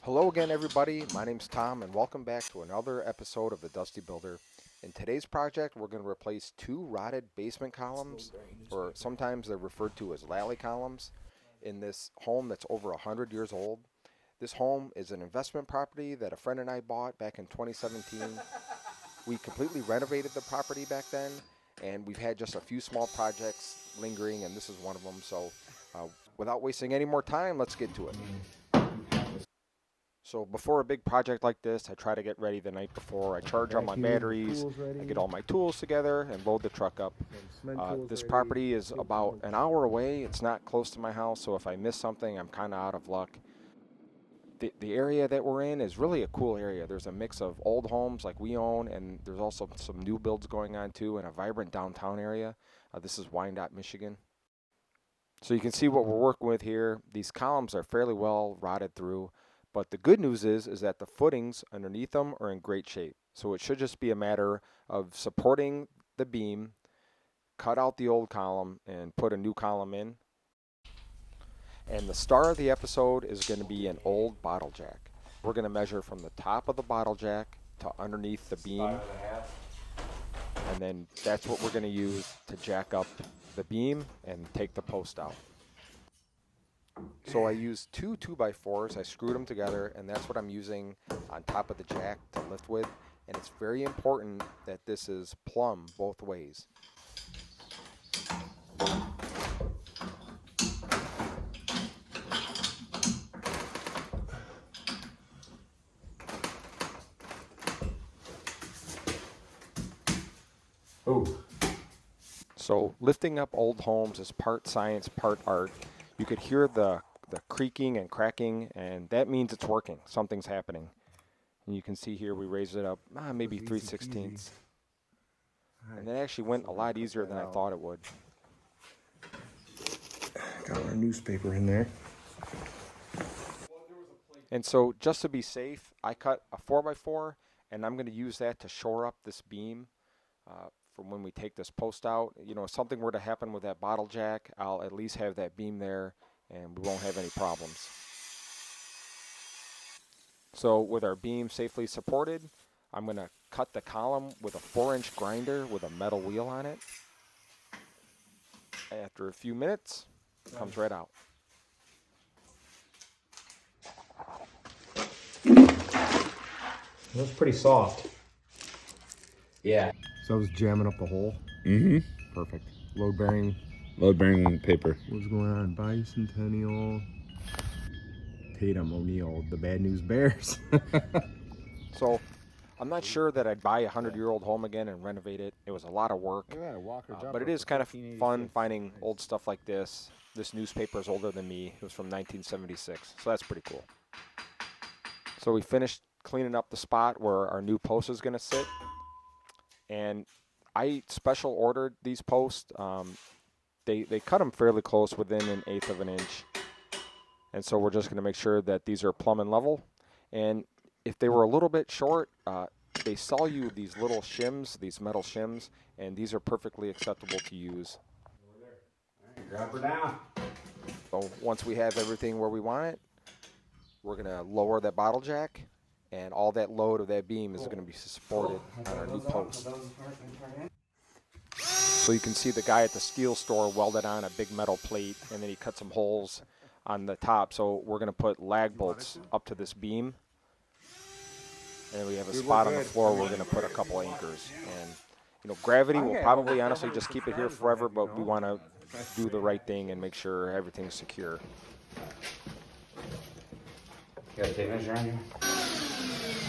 Hello again, everybody. My name's Tom, and welcome back to another episode of the Dusty Builder. In today's project, we're going to replace two rotted basement columns, or sometimes they're referred to as Lally columns, in this home that's over 100 years old. This home is an investment property that a friend and I bought back in 2017. We completely renovated the property back then, and we've had just a few small projects lingering, and this is one of them. So without wasting any more time, let's get to it. So before a big project like this, I try to get ready the night before. I charge all my batteries, I get all my tools together, and load the truck up. This property is about an hour away. It's not close to my house, so if I miss something, I'm kind of out of luck. The area that we're in is really a cool area. There's a mix of old homes like we own, and there's also some new builds going on too, and a vibrant downtown area. This is Wyandotte, Michigan. So you can see what we're working with here. These columns are fairly well rotted through. But the good news is that the footings underneath them are in great shape. So it should just be a matter of supporting the beam, cut out the old column, and put a new column in. And the star of the episode is going to be an old bottle jack. We're going to measure from the top of the bottle jack to underneath the beam. And then that's what we're going to use to jack up the beam and take the post out. So I used two 2x4s, I screwed them together, and that's what I'm using on top of the jack to lift with. And it's very important that this is plumb both ways. Oh. So lifting up old homes is part science, part art. You could hear the creaking and cracking, and that means it's working. Something's happening. And you can see here we raised it up maybe 3/16. And it actually went a lot easier than I thought it would. Got our newspaper in there. And so just to be safe, I cut a 4x4, and I'm going to use that to shore up this beam from when we take this post out. You know, if something were to happen with that bottle jack, I'll at least have that beam there, and we won't have any problems. So with our beam safely supported, I'm going to cut the column with a 4-inch grinder with a metal wheel on it. After a few minutes, it comes right out. That's pretty soft. Yeah. So I was jamming up the hole. Mm-hmm. Perfect. Load bearing. Load bearing paper. What's going on? Bicentennial. Tatum O'Neal, the Bad News Bears. So I'm not sure that I'd buy a 100-year-old home again and renovate it. It was a lot of work. But it is kind of fun finding old stuff like this. This newspaper is older than me. It was from 1976. So that's pretty cool. So we finished cleaning up the spot where our new post is going to sit. And I special ordered these posts. They cut them fairly close, within 1/8 of an inch. And so we're just going to make sure that these are plumb and level. And if they were a little bit short, they sell you these little shims, these metal shims, and these are perfectly acceptable to use. Over there. All right, drop her down. So once we have everything where we want it, we're going to lower that bottle jack, and all that load of that beam is going to be supported on our new post. So you can see the guy at the steel store welded on a big metal plate, and then he cut some holes on the top. So we're going to put lag bolts up to this beam. And then we have a spot on the floor where we're going to put a couple anchors. And, you know, gravity will probably honestly just keep it here forever, but we want to do the right thing and make sure everything's secure. You got a tape measure on you?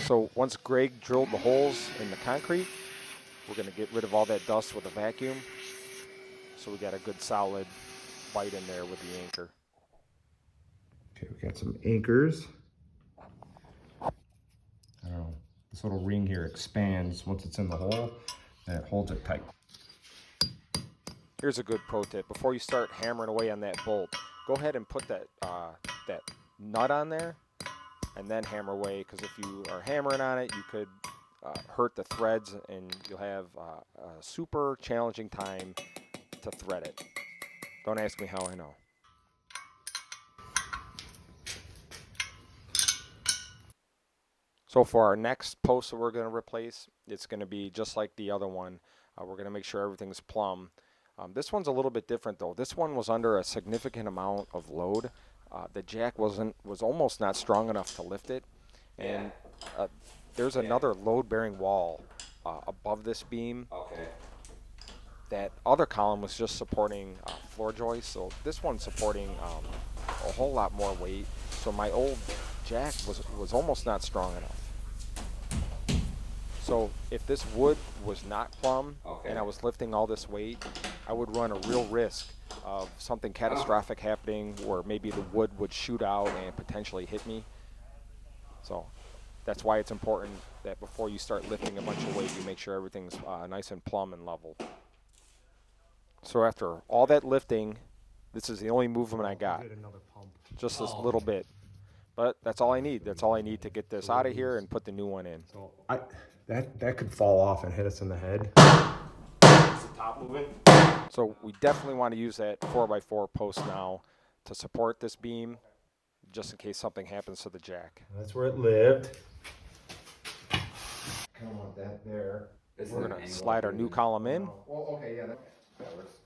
So once Greg drilled the holes in the concrete, we're going to get rid of all that dust with a vacuum. So we got a good solid bite in there with the anchor. Okay, we got some anchors. I don't know. This little ring here expands once it's in the hole, and it holds it tight. Here's a good pro tip. Before you start hammering away on that bolt, go ahead and put that nut on there and then hammer away, because if you are hammering on it, you could hurt the threads, and you'll have a super challenging time to thread it. Don't ask me how I know. So for our next post that we're going to replace, it's going to be just like the other one. We're going to make sure everything's plumb. This one's a little bit different though. This one was under a significant amount of load. The jack was almost not strong enough to lift it, and there's another load-bearing wall above this beam. Okay. That other column was just supporting floor joists, so this one's supporting a whole lot more weight. So my old jack was almost not strong enough. So if this wood was not plumb and I was lifting all this weight, I would run a real risk of something catastrophic happening where maybe the wood would shoot out and potentially hit me. So that's why it's important that before you start lifting a bunch of weight, you make sure everything's nice and plumb and level. So after all that lifting, this is the only movement I got. Just this little bit. But that's all I need. That's all I need to get this out of here and put the new one in. So that could fall off and hit us in the head. Is the top moving? So we definitely want to use that 4x4 post now to support this beam, just in case something happens to the jack. That's where it lived. Kind of want that there. We're going to slide our new column in. Well, okay, yeah, that works.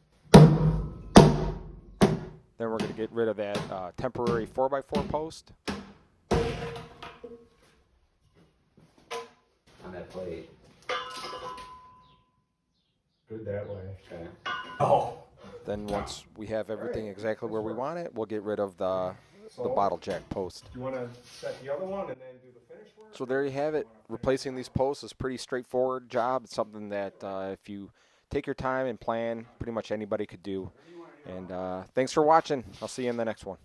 Then we're going to get rid of that temporary 4x4 post. On that plate. Good that way. Okay. Oh. Then once we have everything exactly where we want it, we'll get rid of the bottle jack post. Do you want to set the other one and then do the finish work? So there you have it. Replacing these posts is a pretty straightforward job. It's something that if you take your time and plan, pretty much anybody could do. And thanks for watching. I'll see you in the next one.